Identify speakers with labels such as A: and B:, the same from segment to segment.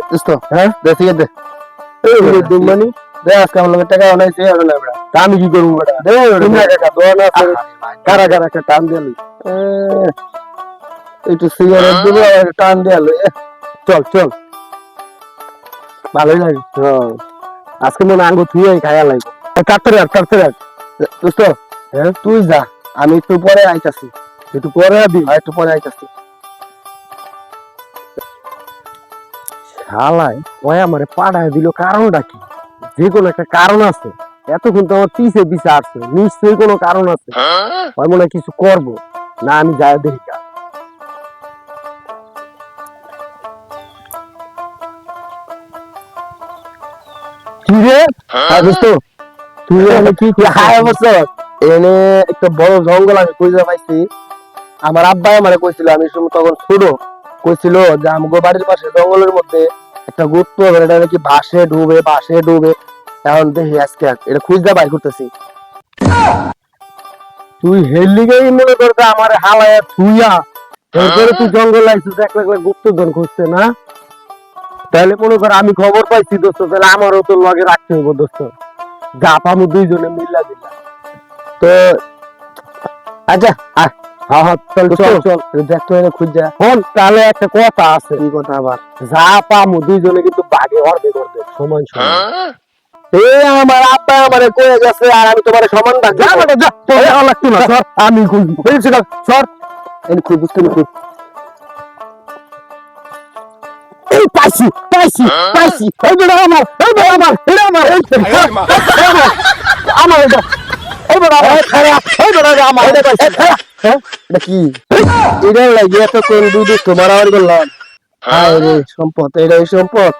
A: দোস্ত হ্যাঁ দেশি দে এই দুমানি দে আজকে আমার লগে টাকা অনাইছে আর না বড় আমি কি করব বড় দে তুমি টাকা দো না কারা কারা একটা টান দিলি একটু সিগারেট দিব আর টান দিলি চল চল ভালোই লাগে আজকে মনে আঙ্গুর থুই খায়া লাগবে কাটতে রাখ দোস্ত হ্যাঁ তুই যা আমি একটু পরে আইতাছি একটু পরে আবি একটু পরে আইতাছি শালাই ওই আমারে পাড়ায় দিল কারণটা কি যে কোনো একটা কারণ আছে এতক্ষণ তো আমার পিছে পিছে আসছে নিশ্চয়ই কোনো কারণ আছে ওই মনে হয় কিছু করবো না আমি যাই দেখি কা কি রে দোস্ত তুই এখানে কি হায় বছর এনে একটা বড় জঙ্গল আমি খুঁজে পাইছি আমার আব্বা আমারে কইছিল আমি তখন ছোট কইছিল যে আমগো বাড়ির পাশে জঙ্গলের মধ্যে একটা গুপ্ত এটা নাকি বাসে ডুবে এখন দেখি আজকে এটা খুঁজতে বাইর করতেছি তুই হেললি গেই মনে করতে আমার হালায় থুইয়া এরপরে তুই জঙ্গল আইছিস একলা গুপ্তধন খুঁজতে না তাহলে মনে কর আমি খবর পাইছি দোস্ত তাহলে আমারও তোর লগে রাখতে হবো দোস্ত যা পামু দুইজনে মিল্লা দিলাম তো আচ্ছা হ্যাঁ হ্যাঁ চল দেখ তো এনে খুঁজ যা হন তাহলে একটা কথা আছে এই কথা আবার যা পামু দুইজনে কিন্তু বাগে অর্ধেক সমান সমান এই আমার আব্বা আমারে কয়ে গেছে আর আমি তোমারে সমান ভাগ যা বেটা যা তোরে ভালো লাগতো না সর আমি খুঁজবো এই ছিল সর এনে খুঁজ বুঝতে না খুঁজ এই পাইছি এই বেটা আমার এটা এই বেটা খারাপ এই বেটা আমার এটা পাইছি হ্যাঁ এটা কি এটা লাগে এত কোন দুই তোমার আর বললাম হায় রে সম্পদ এটাই সম্পদ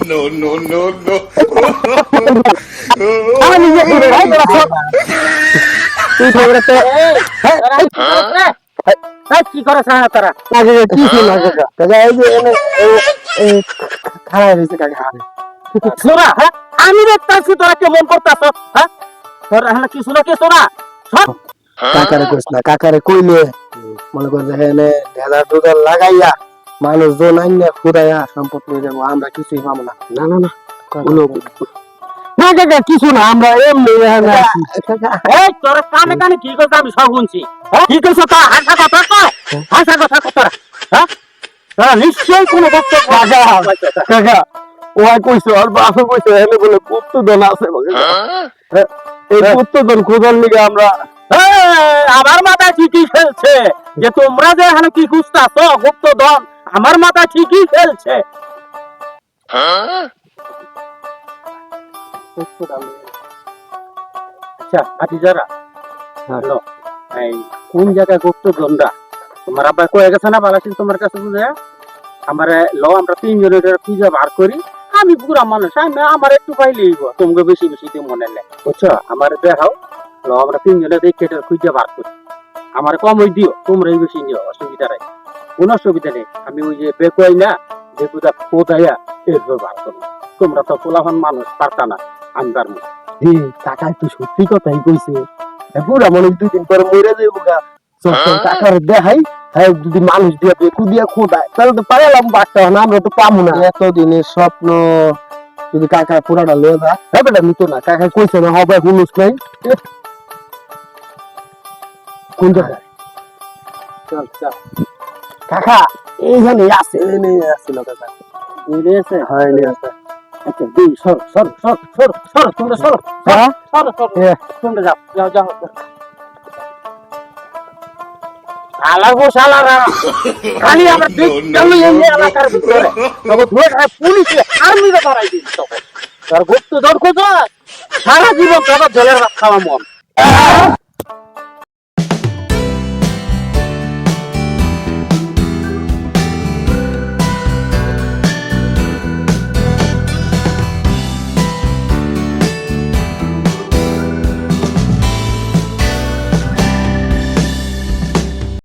B: no, no, no, no.
A: আমি যে তুই খবরতে কি করে সারা তারা আগে কি ছিল কাকা এই যে এই খায় রইছে কাকা সোনা হ্যাঁ আমি দেখতাছি তোরা কেমন করতাছ হ্যাঁ তোরা হ্যাঁ কি শুনো কে সোনা সব কাকারে কইছ না কাকারে কইলে মনে কর যে হেনে ঢেলা দুধ লাগাইয়া মানুষ জন আইনা ফুরাইয়া সম্পদ নিয়ে যাবো আমরা কিছুই পাবো না না না না কোনো না কাকা কিছু না আমরা এমনি এই তোর কানে কানে কি করছ আমি সব শুনছি কি করছ তা হাসা কথা কত হ্যাঁ তোরা নিশ্চয়ই কোনো বক্তব্য কাকা ওই কইছো আর বাপে কইছো এনে বলে গুপ্তধন আছে এই গুপ্তধন খোঁজার লিগে আমরা আমার মাথা ঠিকই খেলছে যে তোমরা যে এখানে কি খুঁজতাছ গুপ্তধন আমার মাথা ঠিকই খেলছে আচ্ছা আতিজারা হ্যালো এই কোন জায়গায় গুপ্তধনটা তোমার আব্বা কয়ে গেছে না বালাসিন তোমার কাছে বুঝে আমারে ল আমরা তিনজনের খুঁজে বার করি আমি পুরা মানুষ আমি আমার একটু পাইলেই তোমাকে বেশি বেশি দিয়ে মনে নেই বুঝছো আমার দেখাও ল আমরা তিনজনে দেখে এটা খুঁজে বার করি আমার কমই দিও তোমরাই বেশি নিও অসুবিধা নাই কোনো অসুবিধা নেই আমি ওই যে বেকুয়াই না বেকুদা কোদাইয়া এরপর বার করবো তোমরা তো পোলাপান মানুষ পারতা না আমি পারবো টাকা একটু সত্যি কথাই কইছে পুরা মনে 2 দিন পরে মরে যাবো গা টাকার দেখাই হ্যাঁ যদি মানুষ দিয়ে বেকু দিয়া খোদায় তাহলে তো পারলাম বাচ্চা না আমরা তো পাবো না এত দিনের স্বপ্ন যদি কাকা পুরাটা লয়ে যা হ্যাঁ বেটা নিত না কাকা কইছে না হবে হুলুস নাই কোন জায়গায় চল চল কাকা এইখানে আছে এনে আসছিল কাকা এনে আছে হ্যাঁ এনে আছে আচ্ছা দুই সর তোমরা সর তোমরা যাও শালারা খালি আমরা দেখলে এই এলাকার ভিতরে তবে পুলিশ আর্মিরা ধরাই দিন তখন তার গুপ্তধন খোঁজ সারা জীবন তবে জলের ভাত খাওয়া মন